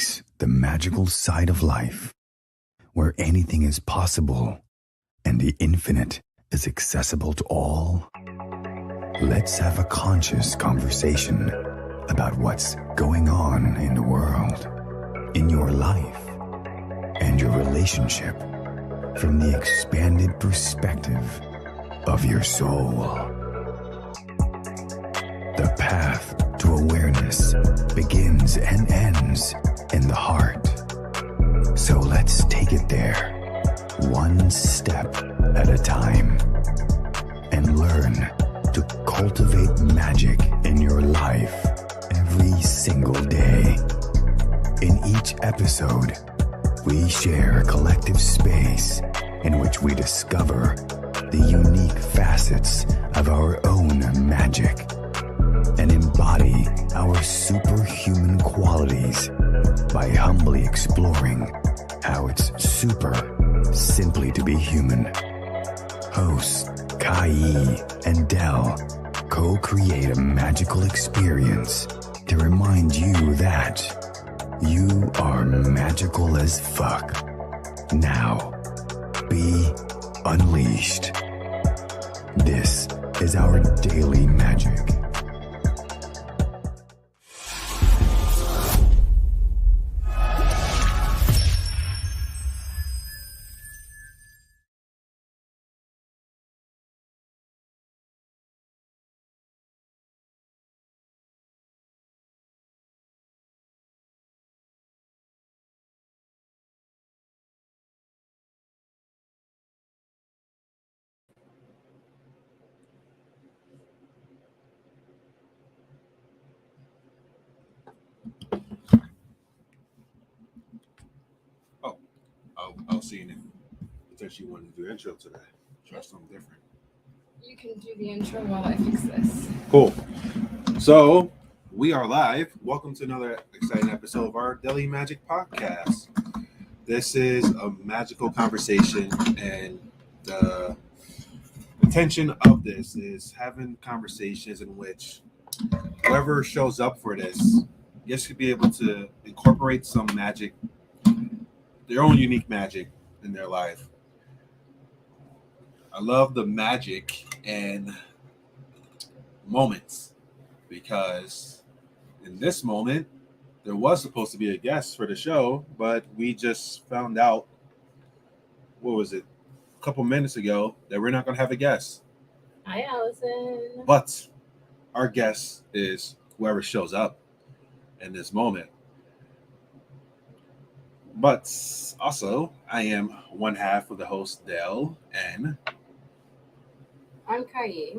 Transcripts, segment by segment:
Embrace the magical side of life, where anything is possible and the infinite is accessible to all. Let's have a conscious conversation about what's going on in the world, in your life, and your relationship from the expanded perspective of your soul. The path to awareness begins and ends in the heart. So let's take it there, one step at a time, and learn to cultivate magic in your life every single day. In each episode, we share a collective space in which we discover the unique facets of our own magic and embody our superhuman qualities by humbly exploring how it's super simply to be human. Hosts Kai and Del co-create a magical experience to remind you that you are magical as fuck. Now, be unleashed. This is our daily magic. I was seeing if potentially you wanted to do the intro today. Try something different. You can do the intro while I fix this. Cool. So we are live. Welcome to another exciting episode of our Daily Magic Podcast. This is a magical conversation, and the intention of this is having conversations in which whoever shows up for this gets to be able to incorporate some magic, their own unique magic in their life. I love the magic and moments because in this moment, there was supposed to be a guest for the show, but we just found out, a couple minutes ago, that we're not going to have a guest. Hi, Allison. But our guest is whoever shows up in this moment. But also, I am one half of the host, Del, and I'm Kai.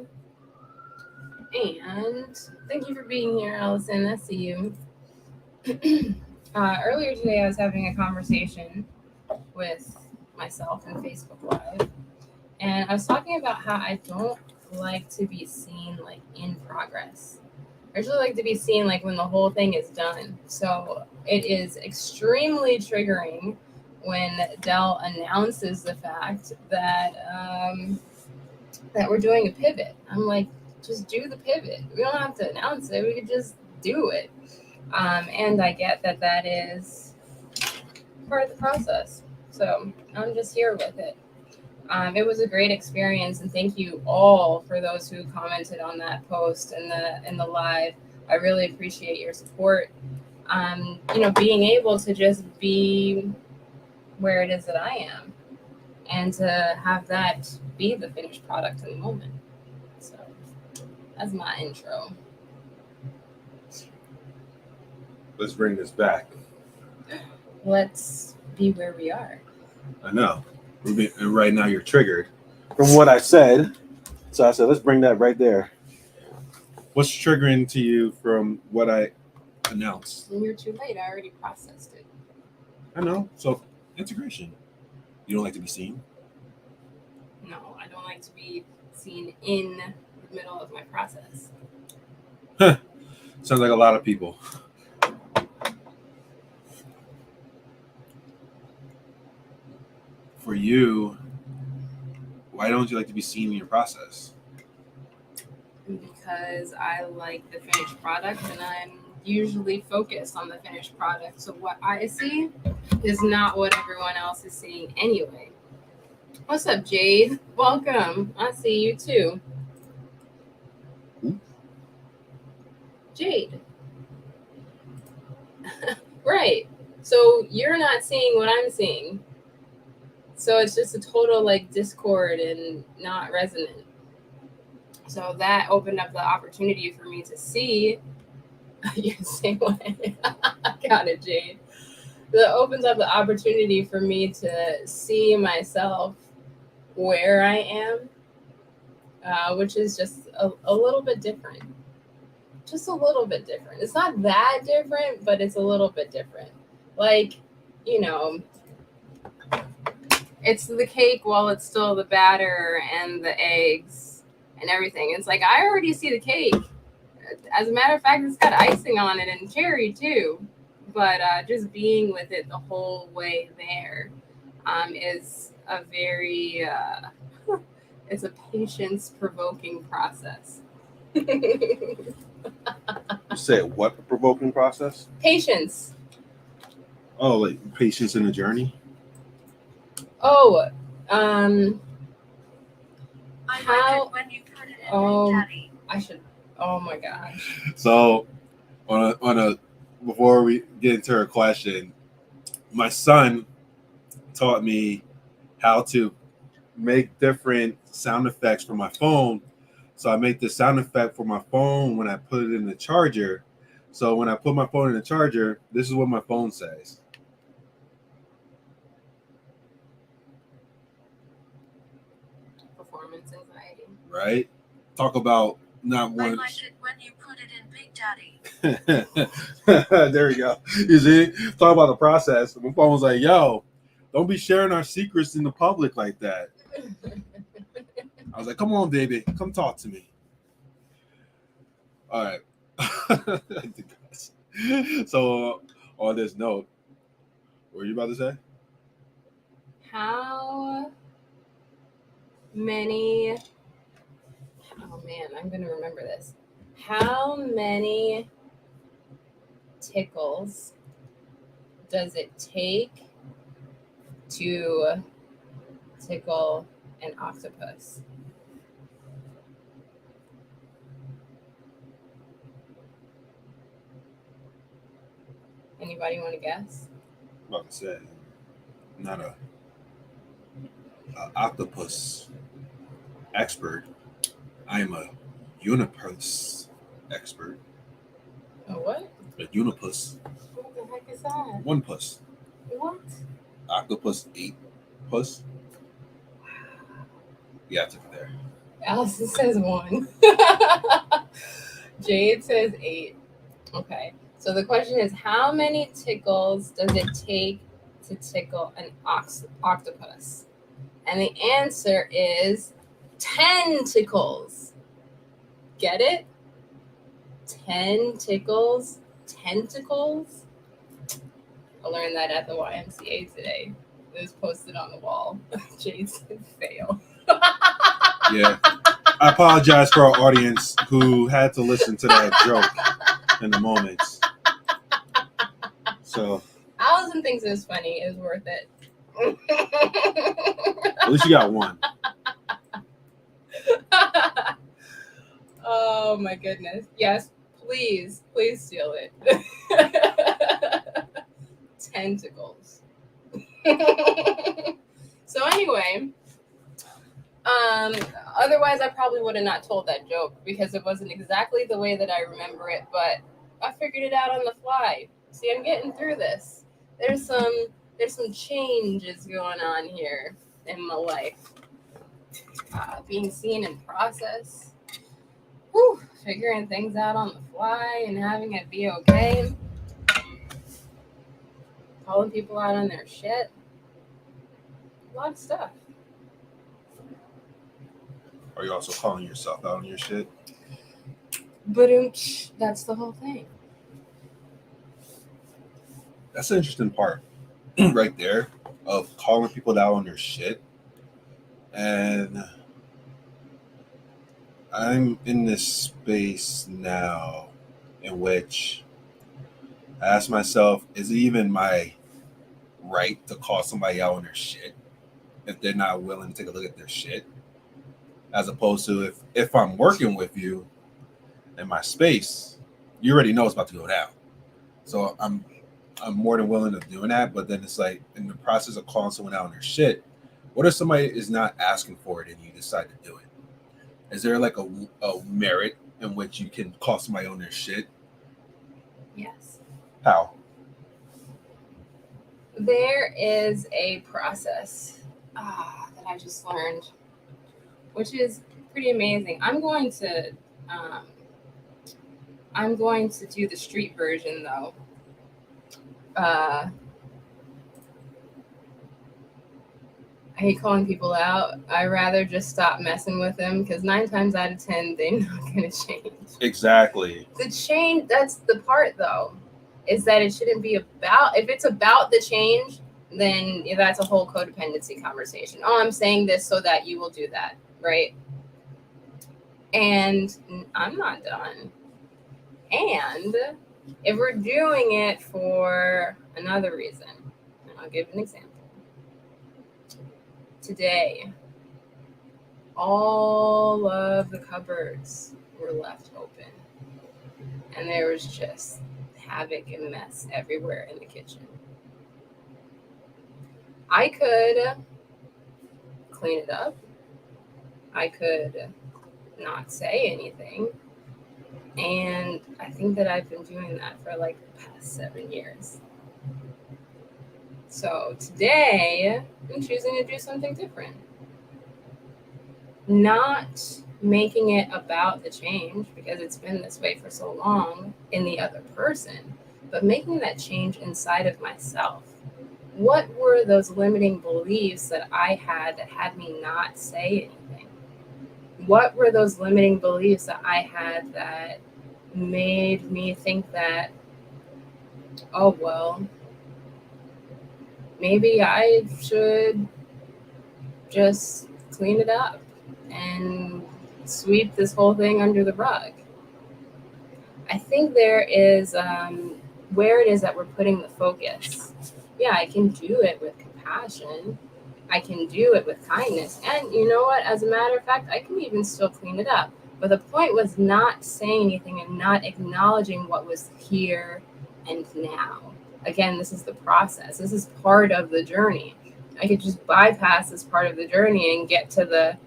And thank you for being here, Allison. I see you. Earlier today, I was having a conversation with myself in Facebook Live. And I was talking about how I don't like to be seen like in progress. I usually like to be seen like when the whole thing is done. So it is extremely triggering when Del announces the fact that that we're doing a pivot. I'm like, just do the pivot. We don't have to announce it. We could just do it. And I get that that is part of the process. So I'm just here with it. It was a great experience, and thank you all for those who commented on that post and the live. I really appreciate your support. Being able to just be where it is that I am, and to have that be the finished product in the moment. So that's my intro. let's bring this back. Let's be where we are. I know. And right now you're triggered from what I said. So I said, let's bring that right there. What's triggering to you from what I announced? And you're too late. I already processed it. I know. So integration. You don't like to be seen? No, I don't like to be seen in the middle of my process. Sounds like a lot of people. For you, why don't you like to be seen in your process? Because I like the finished product and I'm usually focus on the finished product. So what I see is not what everyone else is seeing anyway. What's up, Jade? Welcome. I see you too. Jade. Right. So you're not seeing what I'm seeing. So it's just a total like discord and not resonant. So that opened up the opportunity for me to see. You're the same way. Got it, Jade. That opens up the opportunity for me to see myself where I am, which is just a little bit different. Just a little bit different. It's not that different, but it's a little bit different. Like, you know, it's the cake while it's still the batter and the eggs and everything. It's like, I already see the cake. As a matter of fact, it's got icing on it and cherry too. But just being with it the whole way there is a very, it's a patience-provoking process. You said what a provoking process? Patience. Oh, like patience in the journey? Oh, I how? like it when you put it in Oh, Daddy. I should. Oh my gosh. So, on a before we get into her question, my son taught me how to make different sound effects for my phone. So I make this sound effect for my phone when I put it in the charger. So when I put my phone in the charger, this is what my phone says. Performance anxiety. Right? Talk about not I one. like it when you put it in Big Daddy. There we go. You see, talk about the process. My phone was like, "Yo, don't be sharing our secrets in the public like that." I was like, "Come on, baby, come talk to me." All right. So, on this note, what were you about to say? How many? Oh man, I'm gonna remember this. How many tickles does it take to tickle an octopus? Anybody want to guess? I'm about to say, not a octopus expert. I am a unipus expert. A what? A unipus, What the heck is that? one puss. What? Octopus, 8 puss. Yeah, I took it there. Allison says 1. Jade says 8. Okay. So the question is, how many tickles does it take to tickle an octopus? And the answer is 10 tickles. Get it? 10 tickles? Tentacles? I learned that at the YMCA today. It was posted on the wall. Jade said fail. Yeah. I apologize for our audience who had to listen to that joke in the moments. So Allison thinks it was funny. It was worth it. at least you got one. Oh my goodness. Yes, please steal it. Tentacles. So anyway, otherwise I probably would have not told that joke because it wasn't exactly the way that I remember it, but I figured it out on the fly. See, I'm getting through this. There's some changes going on here in my life. Being seen in process. Whew, figuring things out on the fly and having it be okay. Calling people out on their shit. A lot of stuff. Are you also calling yourself out on your shit? But that's the whole thing. That's the interesting part right there of calling people out on their shit. And I'm in this space now in which I ask myself, is it even my right to call somebody out on their shit if they're not willing to take a look at their shit? As opposed to if I'm working with you in my space, you already know it's about to go down. So I'm more than willing to doing that. But then it's like in the process of calling someone out on their shit, what if somebody is not asking for it and you decide to do it? Is there like a merit in which you can call somebody on their shit? Yes. How? There is a process that I just learned, which is pretty amazing. I'm going to do the street version though. I hate calling people out. I rather just stop messing with them because 9 times out of 10 they're not gonna change. Exactly. The change, that's the part though, is that it shouldn't be about, if it's about the change, then that's a whole codependency conversation. Oh, I'm saying this so that you will do that, right? And I'm not done. And if we're doing it for another reason, and I'll give an example. Today, all of the cupboards were left open, and there was just havoc and mess everywhere in the kitchen. I could clean it up. I could not say anything. And I think that I've been doing that for like the past 7 years. So today, I'm choosing to do something different. Not making it about the change because it's been this way for so long in the other person, but making that change inside of myself. What were those limiting beliefs that I had that had me not say anything? What were those limiting beliefs that I had that made me think that, oh, well, maybe I should just clean it up and sweep this whole thing under the rug? I think there is where it is that we're putting the focus. Yeah, I can do it with compassion. I can do it with kindness. And you know what? As a matter of fact, I can even still clean it up. But the point was not saying anything and not acknowledging what was here and now. Again, this is the process. This is part of the journey. I could just bypass this part of the journey and get to the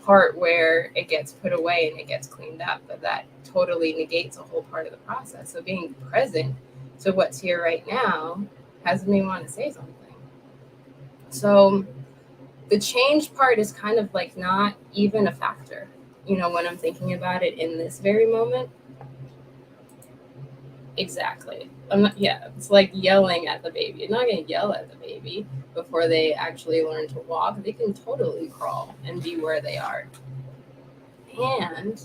part where it gets put away and it gets cleaned up. But that totally negates a whole part of the process. So being present to what's here right now has me want to say something. So the change part is kind of like not even a factor, when I'm thinking about it in this very moment. Exactly. It's like yelling at the baby. You're not going to yell at the baby before they actually learn to walk. They can totally crawl and be where they are. And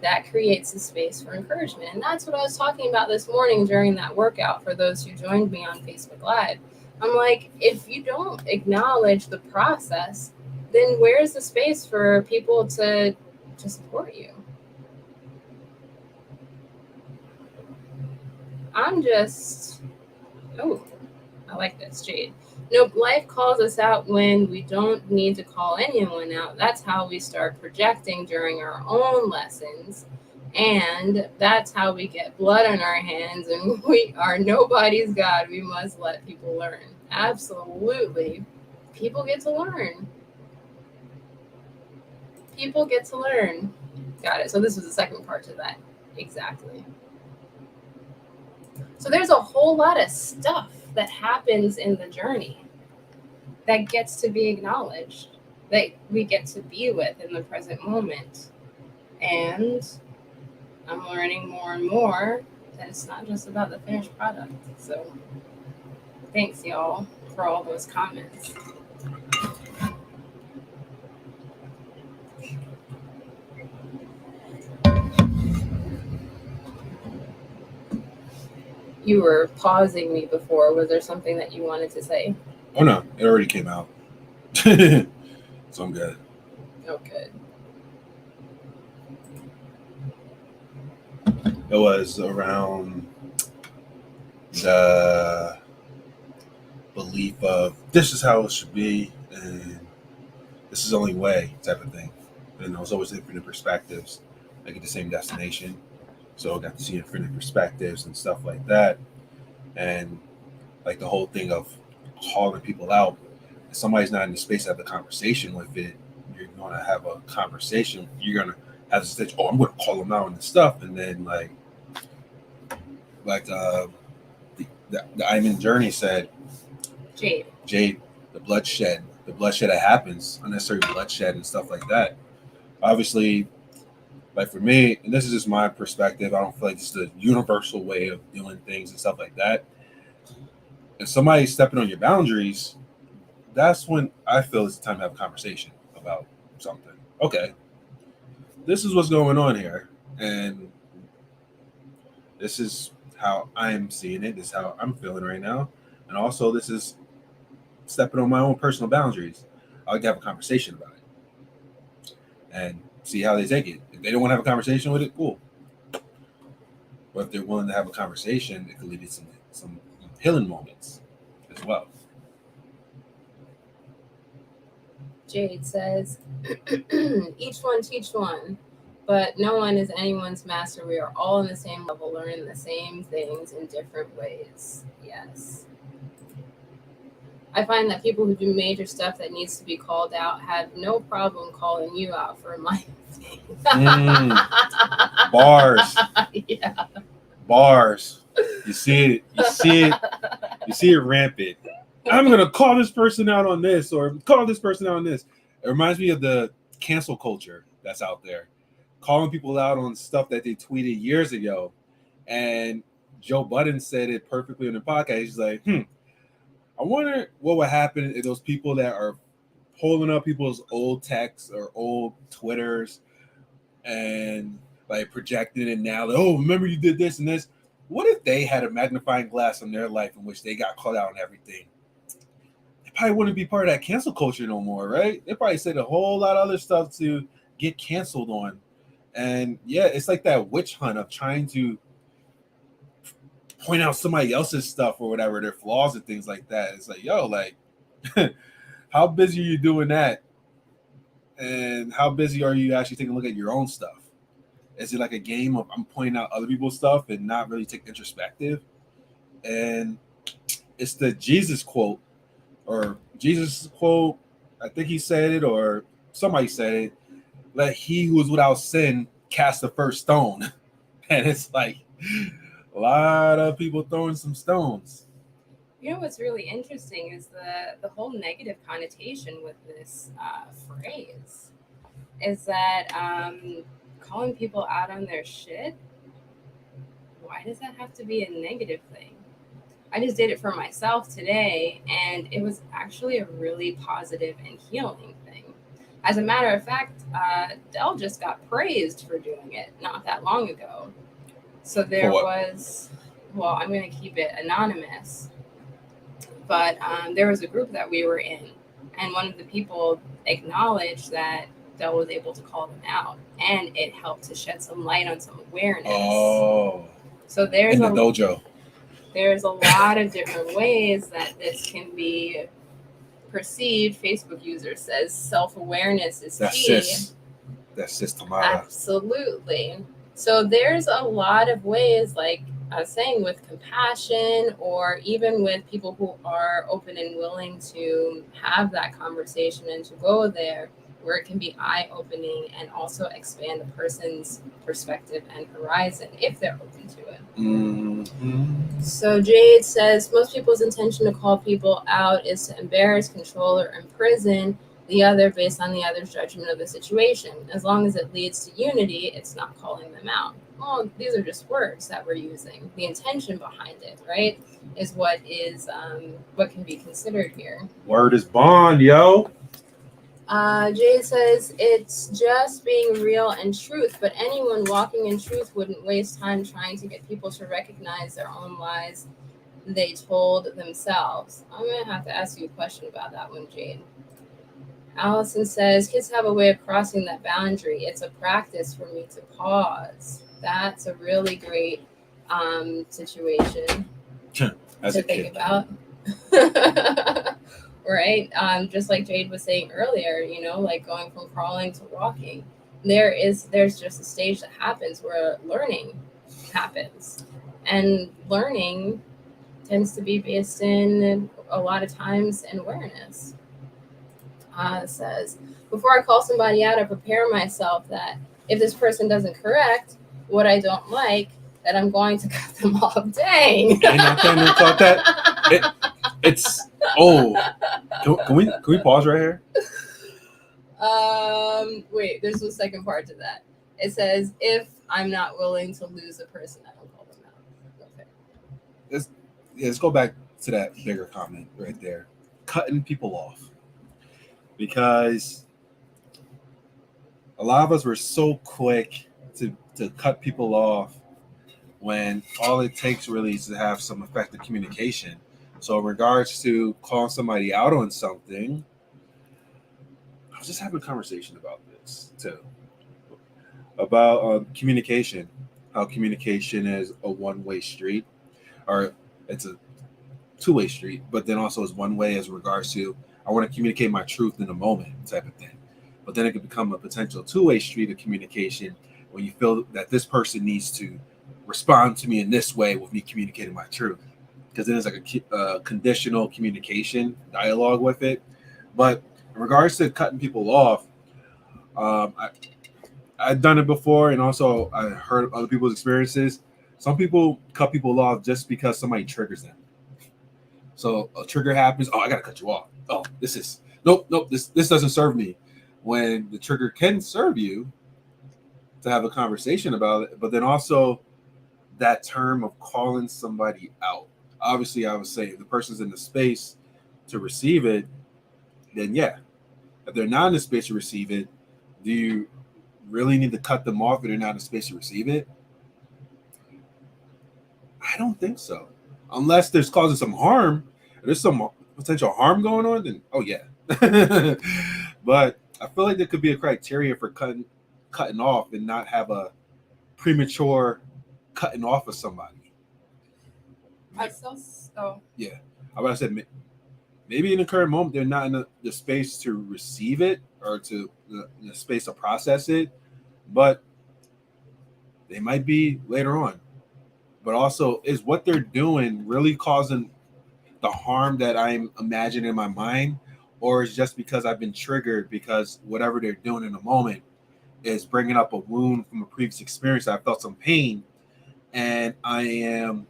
that creates a space for encouragement. And that's what I was talking about this morning during that workout for those who joined me on Facebook Live. I'm like, if you don't acknowledge the process, then where's the space for people to support you? I like this, Jade. Nope, life calls us out when we don't need to call anyone out. That's how we start projecting during our own lessons. And that's how we get blood on our hands and we are nobody's God. We must let people learn. Absolutely. People get to learn. People get to learn. Got it. So this was the second part to that. Exactly. So there's a whole lot of stuff that happens in the journey that gets to be acknowledged, that we get to be with in the present moment. And I'm learning more and more that it's not just about the finished product. So thanks, y'all, for all those comments. You were pausing me before. Was there something that you wanted to say? Oh, no. It already came out. So I'm good. Oh, good. It was around the belief of this is how it should be and this is the only way type of thing. And there's always different perspectives. I get the same destination, so I got to see different perspectives and stuff like that. And like the whole thing of calling people out. If somebody's not in the space to have a conversation with it, you're going to have a conversation. You're going to have this stage, I'm going to call them out on this stuff. And then like the Iman Journey said, Jade, the bloodshed that happens, unnecessary bloodshed and stuff like that. Obviously, like for me, and this is just my perspective, I don't feel like this is the universal way of doing things and stuff like that. If somebody's stepping on your boundaries, that's when I feel it's time to have a conversation about something. Okay, this is what's going on here, and this is how I'm seeing it. This is how I'm feeling right now, and also this is stepping on my own personal boundaries. I like to have a conversation about it and see how they take it. If they don't want to have a conversation with it, cool. But if they're willing to have a conversation, it could lead to some healing moments as well. Jade says, each one teach one, but no one is anyone's master. We are all on the same level, learning the same things in different ways. Yes. I find that people who do major stuff that needs to be called out have no problem calling you out for my thing. Bars. Yeah. Bars. You see it rampant. I'm gonna call this person out on this or call this person out on this. It reminds me of the cancel culture that's out there, calling people out on stuff that they tweeted years ago. And Joe Budden said it perfectly on the podcast. He's like, I wonder what would happen if those people that are pulling up people's old texts or old Twitters and like projecting it now. Like, oh, remember you did this and this. What if they had a magnifying glass on their life in which they got called out on everything? They probably wouldn't be part of that cancel culture no more, right? They probably said a whole lot of other stuff to get canceled on. And yeah, it's like that witch hunt of trying to point out somebody else's stuff or whatever, their flaws and things like that. It's like, yo, like, how busy are you doing that? And how busy are you actually taking a look at your own stuff? Is it like a game of I'm pointing out other people's stuff and not really take introspective? And it's the Jesus quote, I think he said it or somebody said it, let he who is without sin cast the first stone. And it's like a lot of people throwing some stones. You know what's really interesting is the whole negative connotation with this phrase is that calling people out on their shit, why does that have to be a negative thing? I just did it for myself today, and it was actually a really positive and healing thing. As a matter of fact, Dell just got praised for doing it not that long ago. So there was, well, I'm going to keep it anonymous, but there was a group that we were in, and one of the people acknowledged that Dell was able to call them out, and it helped to shed some light on some awareness. Oh, so there's in the dojo. There's a lot of different ways that this can be perceived. Facebook user says self-awareness is key. That's sis Tamara. Absolutely. So there's a lot of ways, like I was saying, with compassion or even with people who are open and willing to have that conversation and to go there, where it can be eye-opening and also expand a person's perspective and horizon if they're open to it. Mm-hmm. So Jade says, most people's intention to call people out is to embarrass, control, or imprison the other based on the other's judgment of the situation. As long as it leads to unity, it's not calling them out. Well, these are just words that we're using. The intention behind it, right, is what can be considered here. Word is bond, yo. Jade says, it's just being real and truth, but anyone walking in truth wouldn't waste time trying to get people to recognize their own lies they told themselves. I'm going to have to ask you a question about that one, Jade. Allison says, kids have a way of crossing that boundary. It's a practice for me to pause. That's a really great situation. As to a think kid. about. Right? Just like Jade was saying earlier, you know, like going from crawling to walking. There's just a stage that happens where learning happens. And learning tends to be based in a lot of times in awareness. It says, before I call somebody out, I prepare myself that if this person doesn't correct what I don't like, that I'm going to cut them off. Dang. Ain't nothing called that. It's can we pause right here? Wait, there's a second part to that. It says, if I'm not willing to lose a person, I don't call them out. Okay. Let's go back to that bigger comment right there. Cutting people off. Because a lot of us were so quick to cut people off when all it takes really is to have some effective communication. So in regards to calling somebody out on something, I was just having a conversation about this too. About communication. How communication is a one-way street, or it's a two-way street, but then also is one way as regards to I want to communicate my truth in the moment type of thing. But then it could become a potential two-way street of communication when you feel that this person needs to respond to me in this way with me communicating my truth. Because then it's like a conditional communication dialogue with it. But in regards to cutting people off, I've done it before, and also I heard other people's experiences. Some people cut people off just because somebody triggers them. So a trigger happens. Oh, I gotta cut you off. Oh, this doesn't serve me. When the trigger can serve you to have a conversation about it, but then also that term of calling somebody out. Obviously, I would say if the person's in the space to receive it, then yeah. If they're not in the space to receive it, do you really need to cut them off if they're not in the space to receive it? I don't think so. Unless there's causing some harm, there's some potential harm going on, then oh yeah. But I feel like there could be a criteria for cutting off and not have a premature cutting off of somebody. I still. Oh. Yeah, I would have said maybe in the current moment they're not in the space to receive it or to the space to process it, but they might be later on. But also, is what they're doing really causing the harm that I'm imagining in my mind, or is just because I've been triggered because whatever they're doing in the moment is bringing up a wound from a previous experience? I felt some pain, and I am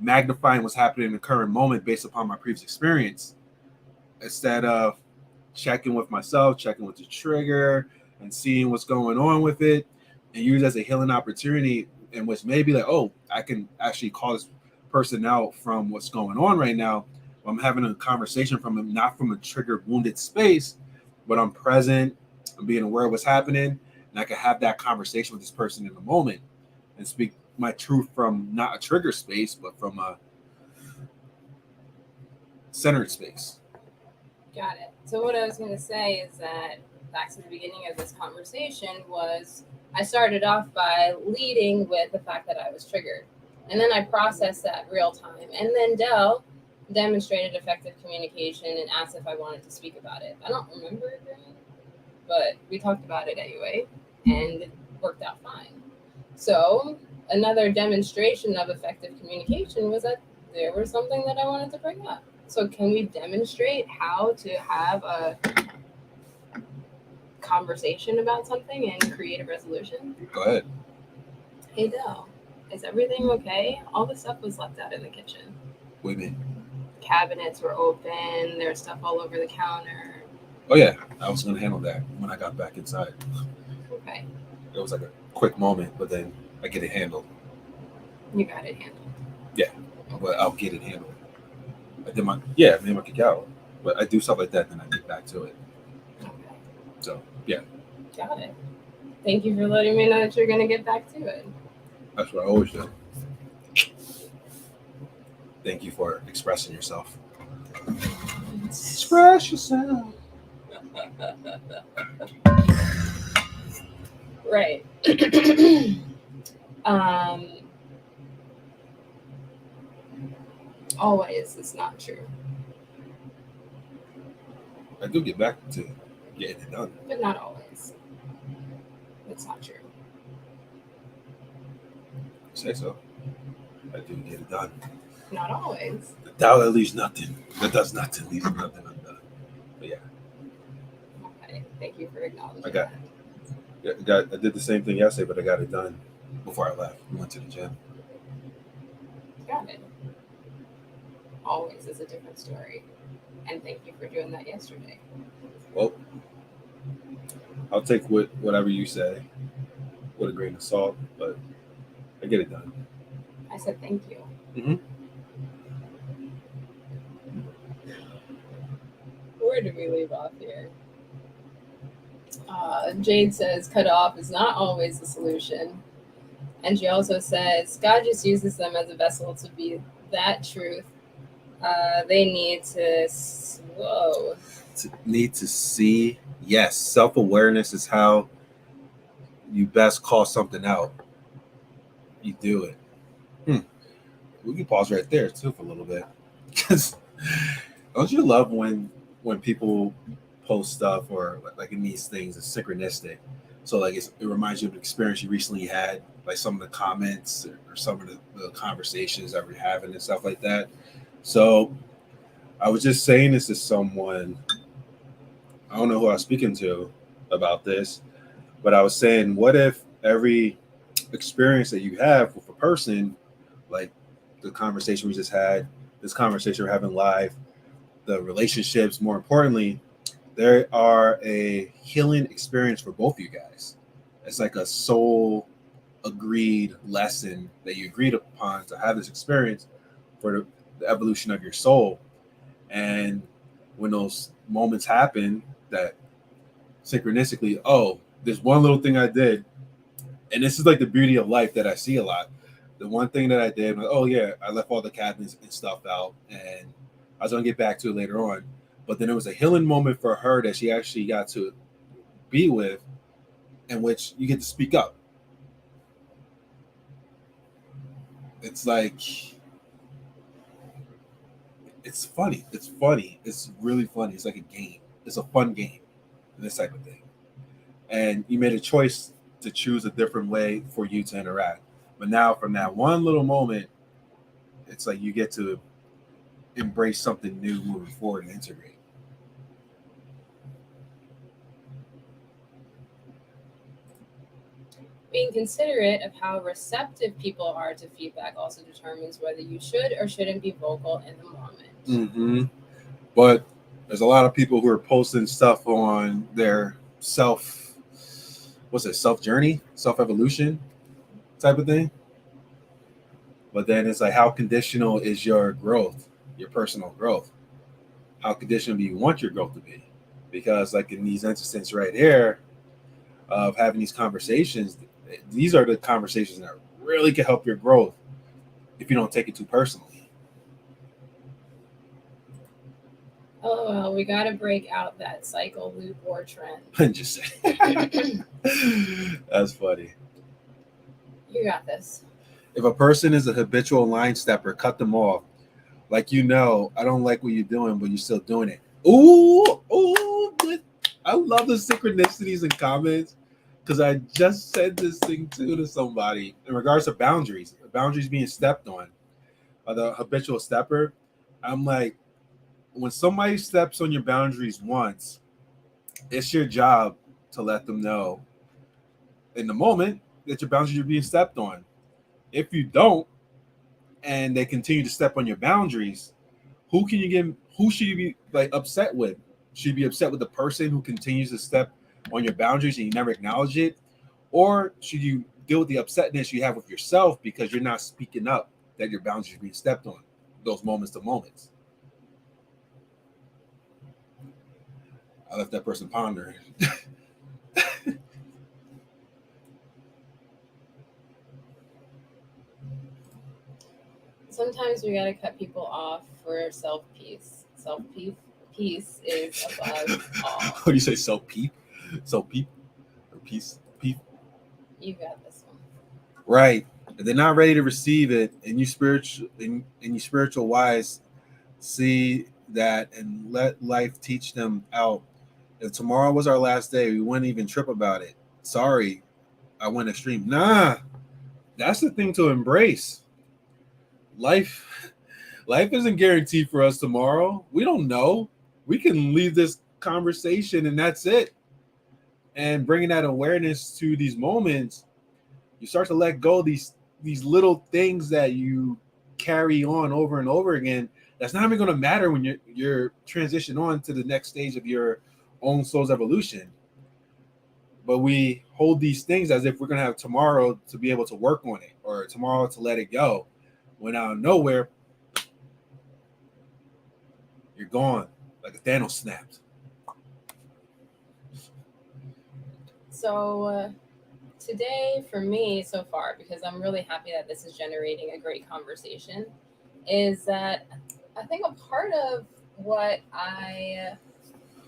magnifying what's happening in the current moment based upon my previous experience, instead of checking with myself, checking with the trigger, and seeing what's going on with it, and use it as a healing opportunity in which maybe like, oh, I can actually call this person out from what's going on right now. I'm having a conversation from him, not from a triggered, wounded space, but I'm present, I'm being aware of what's happening, and I can have that conversation with this person in the moment and speak my truth from not a trigger space, but from a centered space. Got it. So what I was going to say is that back to the beginning of this conversation was I started off by leading with the fact that I was triggered. And then I processed that real time. And then Dell demonstrated effective communication and asked if I wanted to speak about it. I don't remember it really, but we talked about it anyway, and it worked out fine. So another demonstration of effective communication was that there was something that I wanted to bring up. So can we demonstrate how to have a conversation about something and create a resolution? Go ahead. Hey Dell, is everything okay? All the stuff was left out in the kitchen. What do you mean? Cabinets were open, there's stuff all over the counter. Oh yeah, I was going to handle that when I got back inside. Okay, It was like a quick moment, but then I get it handled. you got it handled. But I'll get it handled. I did my kick out, but I do stuff like that, then I get back to it. Okay, So yeah, got it. Thank you for letting me know that you're gonna get back to it. that's what I always do. Thank you for expressing yourself. Express yourself. Right. Always is not true, I do get back to getting it done. but not always. That's not true. Say so. I do get it done. Not always. The doubt that leaves nothing. That does nothing leaves nothing undone. But yeah, Okay. Thank you for acknowledging I got- that. I did the same thing yesterday, but I got it done before I left. We went to the gym. Got it. Always is a different story. And thank you for doing that yesterday. Well, I'll take whatever you say with a grain of salt, but I get it done. I said thank you. Mhm. Where did we leave off here? Jade says cut off is not always the solution. And she also says God just uses them as a vessel to be that truth. They need to Need to see. Yes, self-awareness is how you best call something out. You do it. We can pause right there too for a little bit. Because don't you love when people post stuff or like in these things it's synchronistic? So like it reminds you of an experience you recently had, like some of the comments or some of the conversations that we're having and stuff like that. So I was just saying this to someone. I don't know who I was speaking to about this, but I was saying, what if every experience that you have with a person, like the conversation we just had, this conversation we're having live, the relationships, more importantly, they are a healing experience for both of you guys. It's like a soul agreed lesson that you agreed upon to have this experience for the evolution of your soul. And when those moments happen, that synchronistically, oh, there's one little thing I did, and this is like the beauty of life that I see a lot. The one thing that I did, oh yeah, I left all the cabinets and stuff out, and I was gonna get back to it later on. But then it was a healing moment for her that she actually got to be with, in which you get to speak up. It's like, it's funny. It's funny. It's really funny. It's like a game. It's a fun game, this type of thing. And you made a choice to choose a different way for you to interact. But now from that one little moment, it's like you get to embrace something new moving forward and integrate. Being considerate of how receptive people are to feedback also determines whether you should or shouldn't be vocal in the moment. Mm-hmm. But there's a lot of people who are posting stuff on their self journey, self evolution type of thing. But then it's like, how conditional is your growth, your personal growth? How conditional do you want your growth to be? Because like in these instances right here of having these conversations, these are the conversations that really can help your growth if you don't take it too personally. Oh, well, we got to break out that cycle, loop, or trend. I'm just saying. That's funny. You got this. If a person is a habitual line stepper, cut them off. Like, I don't like what you're doing, but you're still doing it. Ooh, I love the synchronicities and comments because I just said this thing too to somebody in regards to boundaries being stepped on. The habitual stepper, I'm like, when somebody steps on your boundaries once, it's your job to let them know in the moment that your boundaries are being stepped on. If you don't, and they continue to step on your boundaries, who should you be like upset with? Should you be upset with the person who continues to step on your boundaries and you never acknowledge it? Or should you deal with the upsetness you have with yourself because you're not speaking up that your boundaries are being stepped on, those moments to moments? I left that person pondering. Sometimes we got to cut people off for self-peace. Self-peace is above all. What do you say, self-peep? Self-peep? Or peace? Peep? You got this one. Right. If they're not ready to receive it, and you spiritual wise see that and let life teach them out. If tomorrow was our last day, we wouldn't even trip about it. Sorry, I went extreme. Nah, that's the thing to embrace. Life isn't guaranteed for us tomorrow. We don't know. We can leave this conversation and that's it. And bringing that awareness to these moments, you start to let go of these little things that you carry on over and over again. That's not even going to matter when you're transition on to the next stage of your own soul's evolution. But we hold these things as if we're going to have tomorrow to be able to work on it or tomorrow to let it go. When out of nowhere, you're gone like a Thanos snapped. So today for me so far, because I'm really happy that this is generating a great conversation, is that I think a part of what I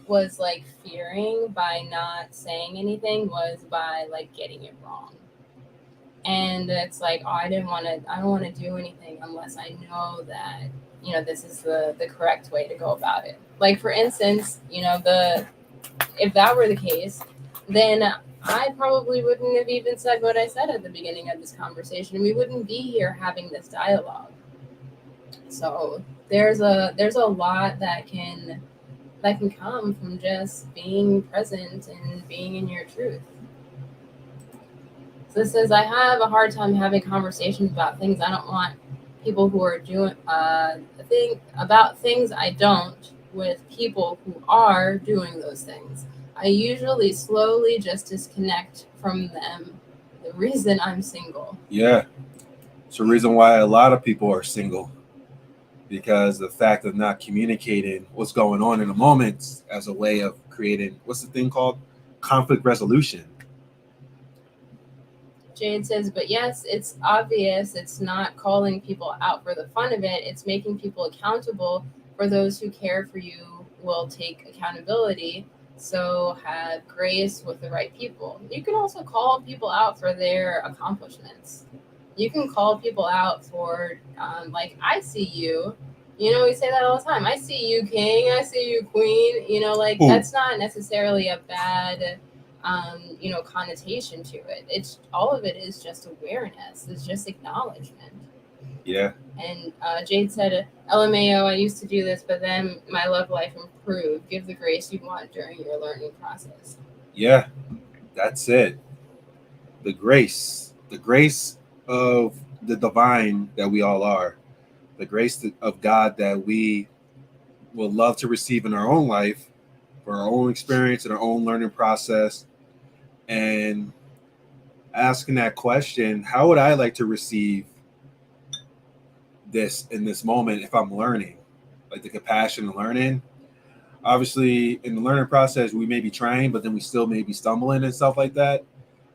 was like fearing by not saying anything was by like getting it wrong. And it's like, oh, I don't want to do anything unless I know that, you know, this is the correct way to go about it. Like, for instance, you know, if that were the case, then I probably wouldn't have even said what I said at the beginning of this conversation. We wouldn't be here having this dialogue. So there's a lot that can come from just being present and being in your truth. So this says, I have a hard time having conversations about things I don't want people who are doing about things I don't with people who are doing those things. I usually slowly just disconnect from them. The reason I'm single. Yeah. It's the reason why a lot of people are single. Because the fact of not communicating what's going on in the moment as a way of creating, what's the thing called? Conflict resolution. Jade says, but yes, it's obvious. It's not calling people out for the fun of it. It's making people accountable for those who care for you will take accountability. So have grace with the right people. You can also call people out for their accomplishments. You can call people out for, like, I see you. You know, we say that all the time. I see you, king. I see you, queen. You know, like, that's not necessarily a bad, you know, connotation to it. It's all of it is just awareness. It's just acknowledgement. Yeah. And Jade said, LMAO, I used to do this, but then my love life improved. Give the grace you want during your learning process. Yeah, that's it. The grace of the divine that we all are, the grace of God that we will love to receive in our own life, for our own experience and our own learning process, and asking that question, how would I like to receive this in this moment if I'm learning? Like the compassion and learning. Obviously, in the learning process, we may be trying, but then we still may be stumbling and stuff like that.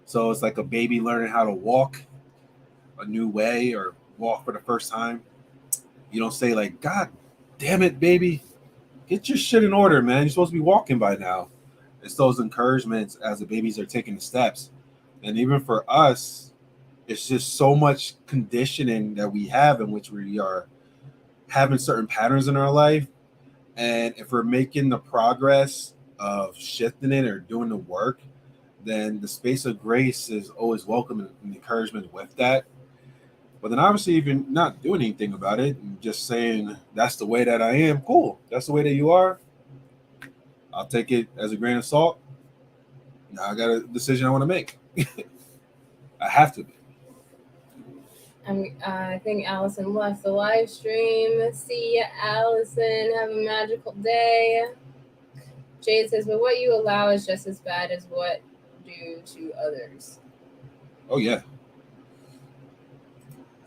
So it's like a baby learning how to walk a new way or walk for the first time. You don't say like, God damn it, baby, get your shit in order, man. You're supposed to be walking by now. It's those encouragements as the babies are taking the steps. And even for us, it's just so much conditioning that we have in which we are having certain patterns in our life. And if we're making the progress of shifting it or doing the work, then the space of grace is always welcome and encouragement with that. But then obviously, if you're not doing anything about it and just saying, that's the way that I am, cool. That's the way that you are. I'll take it as a grain of salt. Now I got a decision I want to make. I have to be. I think Allison left the live stream. See ya, Allison. Have a magical day. Jade says, but what you allow is just as bad as what do to others. Oh, yeah.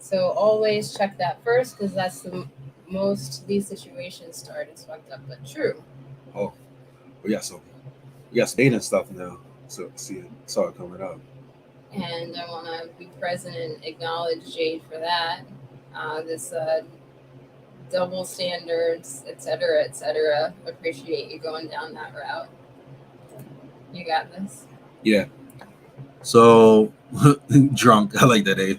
So always check that first, because that's the most these situations start. It's fucked up, but true. Oh, we got some dating stuff now. So saw it coming up. And I want to be present and acknowledge Jade for that. This double standards, etc., etc. Appreciate you going down that route. You got this. Yeah. So Drunk. I like that, eh?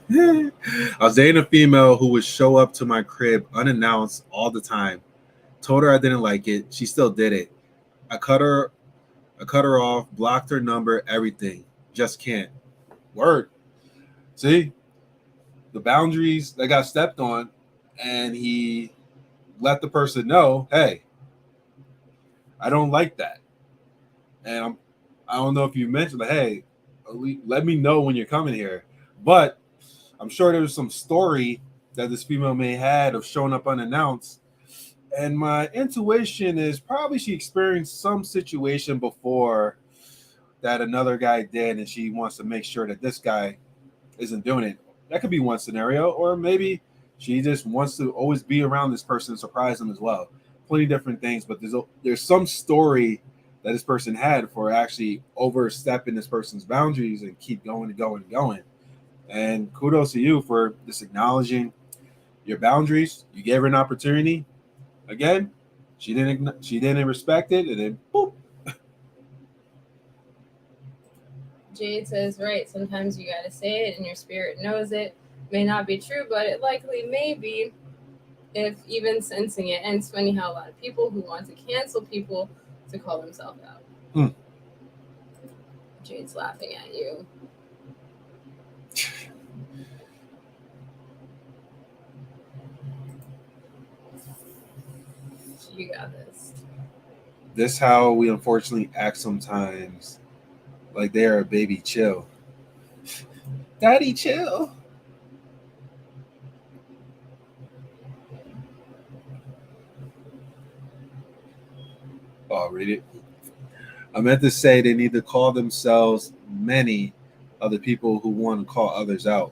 I was dating a female who would show up to my crib unannounced all the time. Told her I didn't like it. She still did it. I cut her off, blocked her number, everything. Just can't. Word. See? The boundaries that got stepped on, and he let the person know, hey, I don't like that. And I don't know if you mentioned, but hey, let me know when you're coming here. But I'm sure there was some story that this female may had of showing up unannounced. And my intuition is probably she experienced some situation before that another guy did, and she wants to make sure that this guy isn't doing it. That could be one scenario, or maybe she just wants to always be around this person and surprise them as well. Plenty different things, but there's some story that this person had for actually overstepping this person's boundaries and keep going and going and going. And kudos to you for just acknowledging your boundaries. You gave her an opportunity. Again, she didn't respect it, and then boop. Jade says, right, sometimes you gotta say it and your spirit knows it. May not be true, but it likely may be, if even sensing it. And it's funny how a lot of people who want to cancel people to call themselves out. Jade's laughing at you. You got this. This how we unfortunately act sometimes. Like they're a baby, chill. Daddy, chill. Oh, I'll read it. I meant to say they need to call themselves many of the people who want to call others out.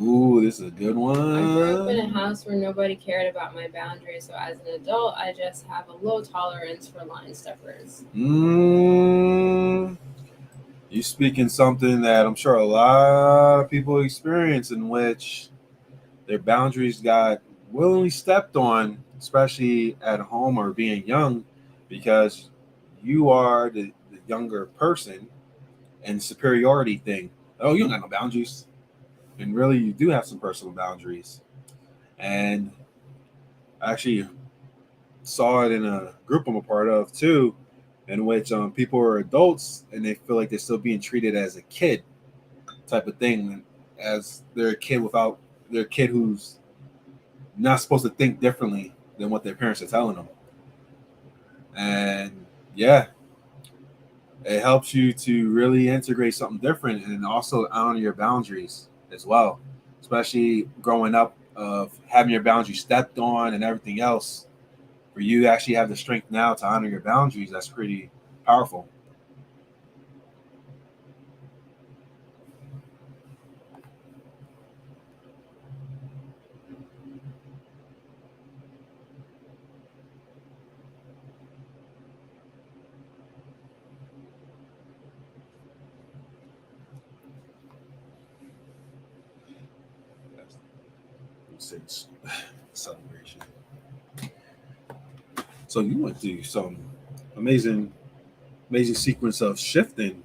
Ooh, this is a good one. I grew up in a house where nobody cared about my boundaries, so as an adult, I just have a low tolerance for line steppers. You speaking something that I'm sure a lot of people experience, in which their boundaries got willingly stepped on, especially at home or being young, because you are the younger person, and superiority thing. Oh, you don't got no boundaries. And really, you do have some personal boundaries. And I actually saw it in a group I'm a part of too, in which people are adults and they feel like they're still being treated as a kid type of thing, as they're a kid who's not supposed to think differently than what their parents are telling them. And yeah, it helps you to really integrate something different and also honor your boundaries as well, especially growing up of having your boundaries stepped on and everything else. For you to actually have the strength now to honor your boundaries, that's pretty powerful. Since celebration. So you went through some amazing sequence of shifting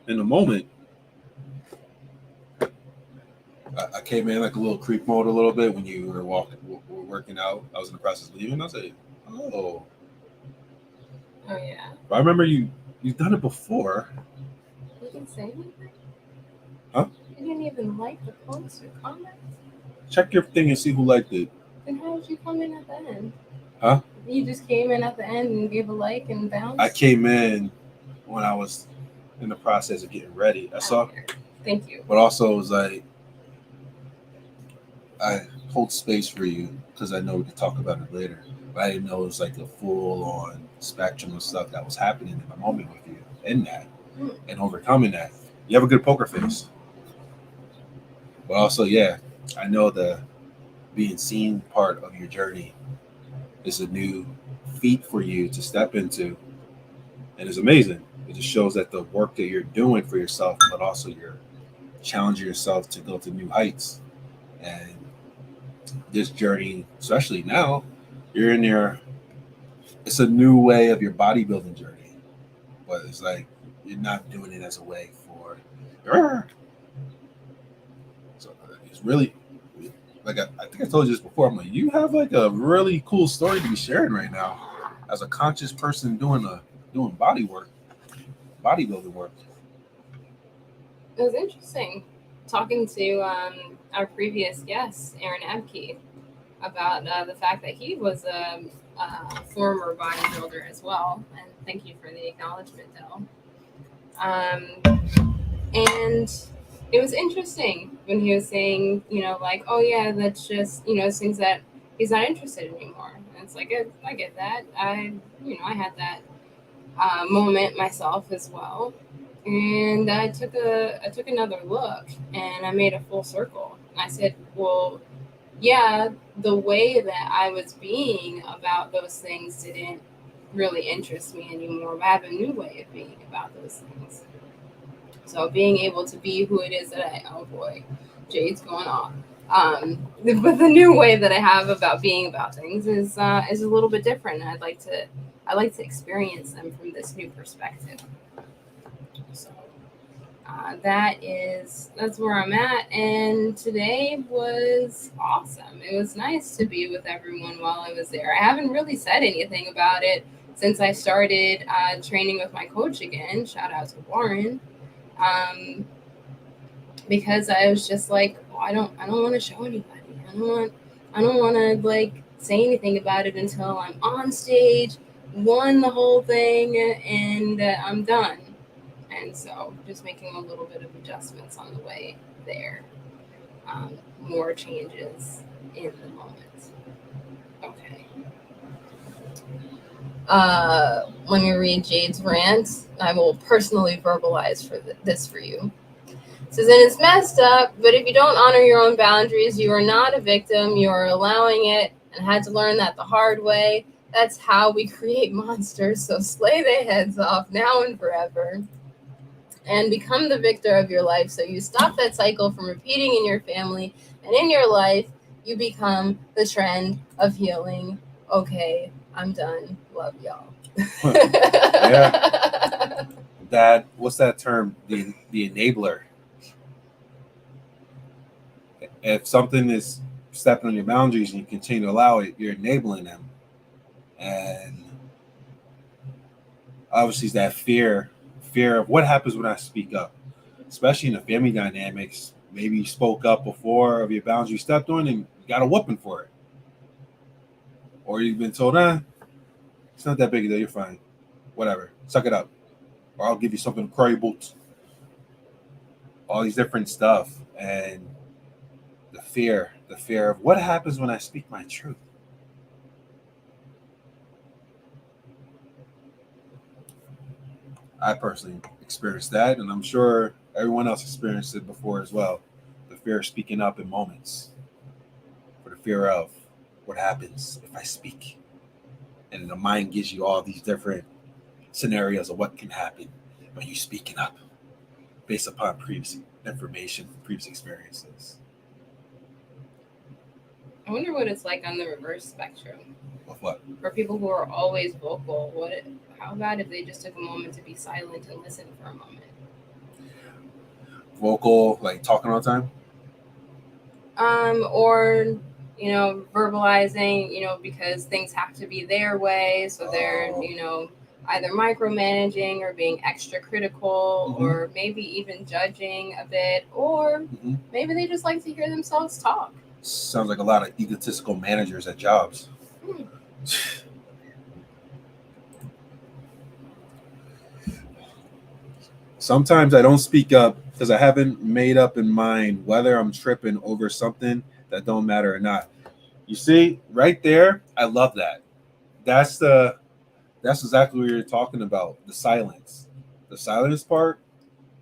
in the moment. I came in like a little creep mode a little bit when you were working out. I was in the process of leaving. I was like, Oh yeah. But I remember you've done it before. You didn't say anything? Huh? You didn't even like the post or comment? Check your thing and see who liked it. Then how did you come in at the end? Huh? You just came in at the end and gave a like and bounced? I came in when I was in the process of getting ready. I saw. Thank you. But also it was like, I hold space for you because I know we can talk about it later. But I didn't know it was like the full-on spectrum of stuff that was happening in the moment with you in that and overcoming that. You have a good poker face. But also, yeah, I know the being seen part of your journey is a new feat for you to step into. And it's amazing. It just shows that the work that you're doing for yourself, but also you're challenging yourself to go to new heights. And this journey, especially now, it's a new way of your bodybuilding journey. but it's like you're not doing it as a way for. So it's really like I think I told you this before. I'm like, you have like a really cool story to be sharing right now, as a conscious person doing bodybuilding work. It was interesting talking to our previous guest, Aaron Abke, about the fact that he was a former bodybuilder as well. And thank you for the acknowledgement, Del. And it was interesting when he was saying, like, oh yeah, that's just, things that he's not interested in anymore. And it's like, I get that. I had that moment myself as well. And I took another look and I made a full circle. I said, well, yeah, the way that I was being about those things didn't really interest me anymore. But I have a new way of being about those things. So being able to be who it is that oh boy, Jade's going off. But the new way that I have about being about things is a little bit different. I'd like to experience them from this new perspective. So that's where I'm at. And today was awesome. It was nice to be with everyone while I was there. I haven't really said anything about it since I started training with my coach again. Shout out to Warren. Because I was just like, well, I don't want to show anybody. I don't want to like say anything about it until I'm on stage, won the whole thing, and I'm done. And so just making a little bit of adjustments on the way there. More changes in the moment. Okay. Let me read Jade's rant. I will personally verbalize this for you. It says, and it's messed up, but if you don't honor your own boundaries, you are not a victim. You are allowing it, and had to learn that the hard way. That's how we create monsters. So slay their heads off now and forever, and become the victor of your life. So you stop that cycle from repeating in your family, and in your life, you become the trend of healing. Okay, I'm done. Love y'all. Yeah. What's that term? The enabler. If something is stepping on your boundaries and you continue to allow it, you're enabling them. And obviously it's that fear of what happens when I speak up, especially in the family dynamics. Maybe you spoke up before of your boundary stepped on and you got a whooping for it. Or you've been told, it's not that big a deal, you're fine. Whatever, suck it up. Or I'll give you something to cry your boots. All these different stuff. And the fear of what happens when I speak my truth. I personally experienced that, and I'm sure everyone else experienced it before as well. The fear of speaking up in moments. Or the fear of what happens if I speak. And the mind gives you all these different scenarios of what can happen when you're speaking up based upon previous information, previous experiences. I wonder what it's like on the reverse spectrum. Of what? For people who are always vocal, how about if they just took a moment to be silent and listen for a moment? Vocal, like talking all the time? Or, verbalizing, because things have to be their way. So they're, either micromanaging or being extra critical, or maybe even judging a bit, or maybe they just like to hear themselves talk. Sounds like a lot of egotistical managers at jobs. Sometimes I don't speak up because I haven't made up in mind whether I'm tripping over something that don't matter or not. You see, right there, I love that. That's exactly what you're talking about, the silence part.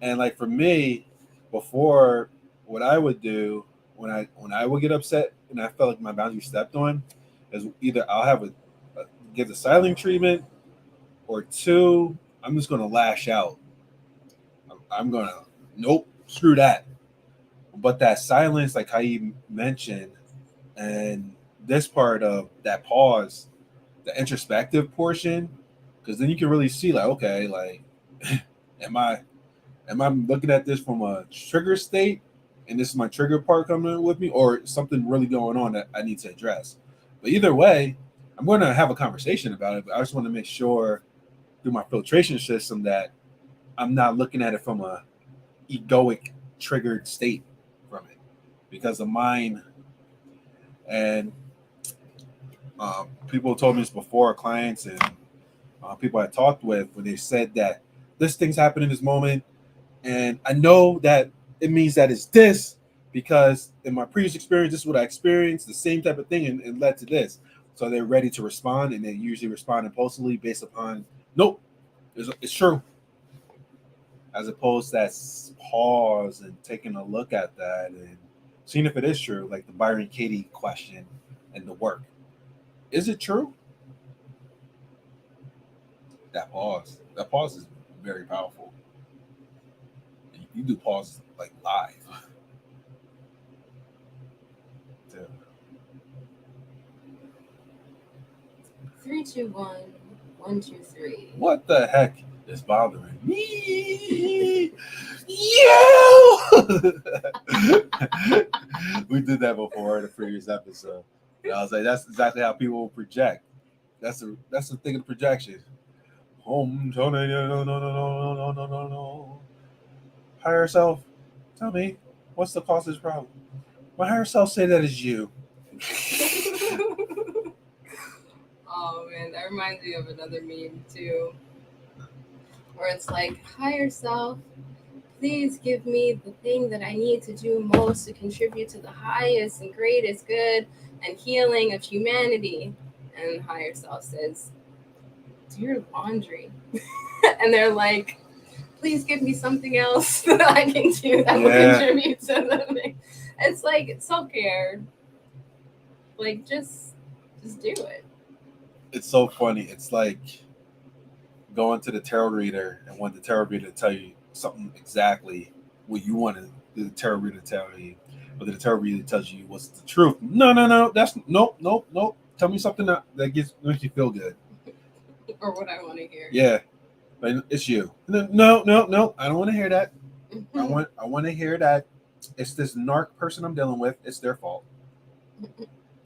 And like for me, before, what I would do when I would get upset and I felt like my boundary stepped on is either I'll have give the silent treatment, or two, I'm just going to lash out. I'm going to, nope, screw that. But that silence, like how you mentioned, and this part of that pause, the introspective portion, because then you can really see like, okay, like am I looking at this from a trigger state, and this is my trigger part coming in with me, or something really going on that I need to address? But either way, I'm going to have a conversation about it. But I just want to make sure through my filtration system that I'm not looking at it from a egoic triggered state from it, because the mind and people told me this before, clients and people I talked with, when they said that this thing's happening in this moment, and I know that it means that it's this because in my previous experience, this is what I experienced, the same type of thing, and led to this. So they're ready to respond, and they usually respond impulsively based upon, nope, it's true. As opposed to that pause and taking a look at that and seeing if it is true, like the Byron Katie question and the work. Is it true? That pause is very powerful. You do pause like live. Yeah. 3, 2, 1, 1, 2, 3. What the heck is bothering me? You! We did that before in a previous episode. And I was like, that's exactly how people will project. That's the thing of projection. Home, no. Higher self, tell me, what's the cause of this problem? My higher self say that is you. Oh man, that reminds me of another meme too, where it's like, higher self, please give me the thing that I need to do most to contribute to the highest and greatest good and healing of humanity. And higher self says, do your laundry. And they're like, please give me something else that I can do that will contribute to the thing. It's like self-care. Like, just do it. It's so funny. It's like going to the tarot reader and want the tarot reader to tell you something exactly what you want the tarot reader to tell you, but the tarot reader tells you what's the truth. No. That's nope. Tell me something that makes you feel good. Or what I want to hear. Yeah, but it's you. No. I don't want to hear that. I want to hear that it's this narc person I'm dealing with. It's their fault,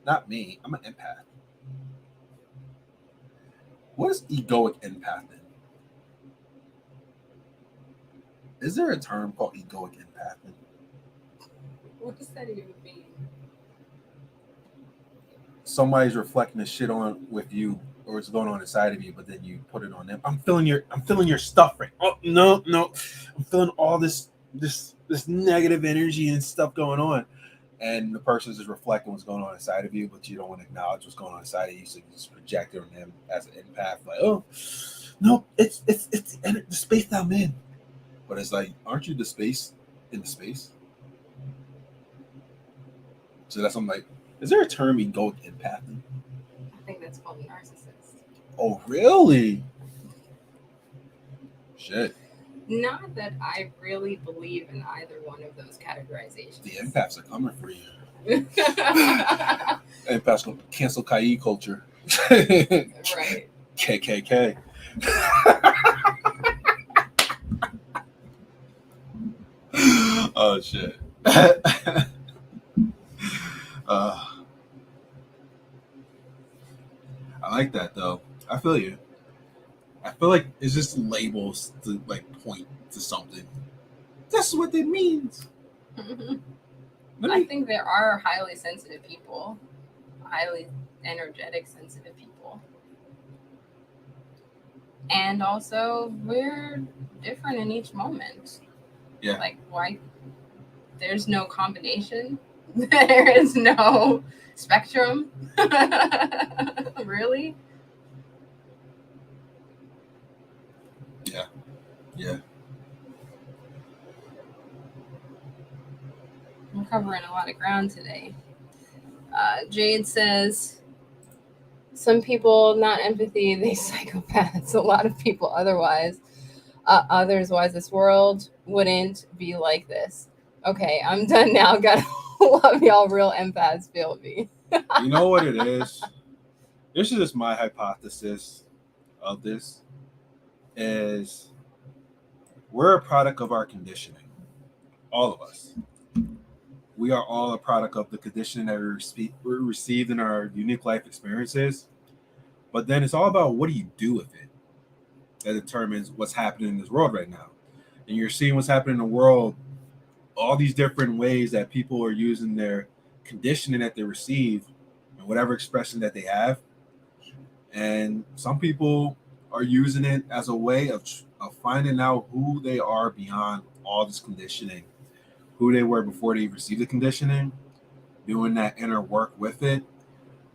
not me. I'm an empath. What is egoic empath then? Is there a term called egoic empath then? What does that even mean? Somebody's reflecting the shit on with you, or it's going on inside of you, but then you put it on them. I'm feeling your stuff right. Oh no, I'm feeling all this negative energy and stuff going on, and the person's just reflecting what's going on inside of you, but you don't want to acknowledge what's going on inside of you, so you just project it on them as an empath, like, oh no, it's the space that I'm in. But it's like, aren't you the space in the space? So that's, I'm like, is there a term egoic empath? I think that's called a narcissist. Oh, really? Shit. Not that I really believe in either one of those categorizations. The empaths are coming for you. Empaths gonna cancel Kai culture. Right. KKK. Oh shit. I like that though. I feel you. I feel like it's just labels to like point to something. That's what it means. I think there are highly sensitive people, highly energetic, sensitive people. And also, we're different in each moment. Yeah. Like, why? There's no combination. There is no spectrum. Really? Yeah. We're covering a lot of ground today. Jade says, some people, not empathy, they psychopaths. A lot of people otherwise. Otherwise, this world wouldn't be like this. Okay, I'm done now. Gotta love y'all, real empaths, feel me. You know what it is? This is just my hypothesis of this is we're a product of our conditioning. All of us. We are all a product of the conditioning that we received in our unique life experiences. But then it's all about what do you do with it that determines what's happening in this world right now. And you're seeing what's happening in the world, all these different ways that people are using their conditioning that they receive and whatever expression that they have. And some people are using it as a way of finding out who they are beyond all this conditioning, who they were before they received the conditioning, doing that inner work with it.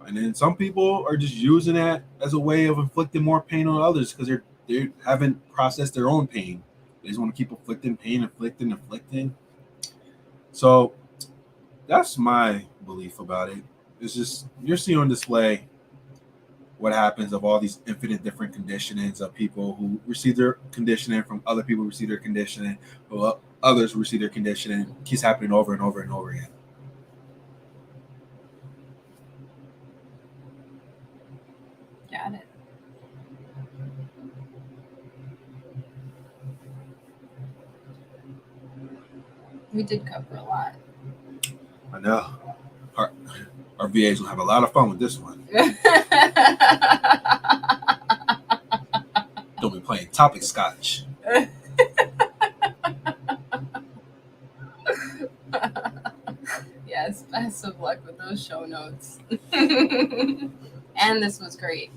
And then some people are just using that as a way of inflicting more pain on others because they haven't processed their own pain. They just want to keep inflicting pain, inflicting. So that's my belief about it. It's just you're seeing on display what happens of all these infinite different conditionings of people who receive their conditioning from other people who receive their conditioning, or others who receive their conditioning. It keeps happening over and over and over again. Got it. We did cover a lot. I know. Our VAs will have a lot of fun with this one. Don't be playing topic scotch. Yes, best of luck with those show notes. And this was great.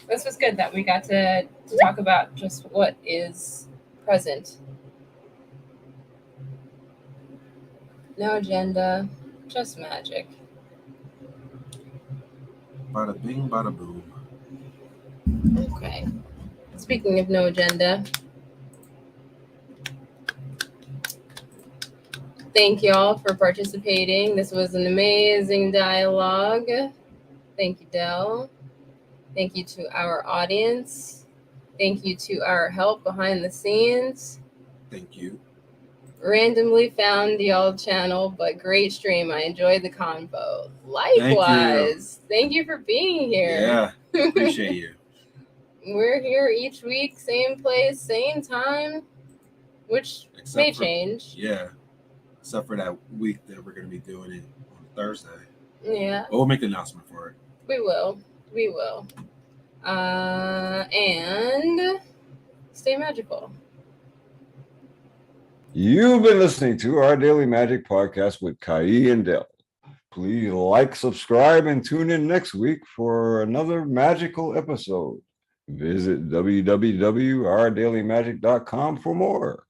This was good that we got to talk about just what is present. No agenda, just magic. Bada bing, bada boom. Okay. Speaking of no agenda, thank you all for participating. This was an amazing dialogue. Thank you, Del. Thank you to our audience. Thank you to our help behind the scenes. Thank you. Randomly found the old channel, but great stream. I enjoyed the convo. Likewise. Thank you for being here. Yeah, appreciate you. We're here each week, same place, same time, which may change. Yeah, except for that week that we're going to be doing it on Thursday. Yeah. But we'll make an announcement for it. We will. And stay magical. You've been listening to our Daily Magic Podcast with Kai and Del. Please like, subscribe, and tune in next week for another magical episode. Visit www.ourdailymagic.com for more.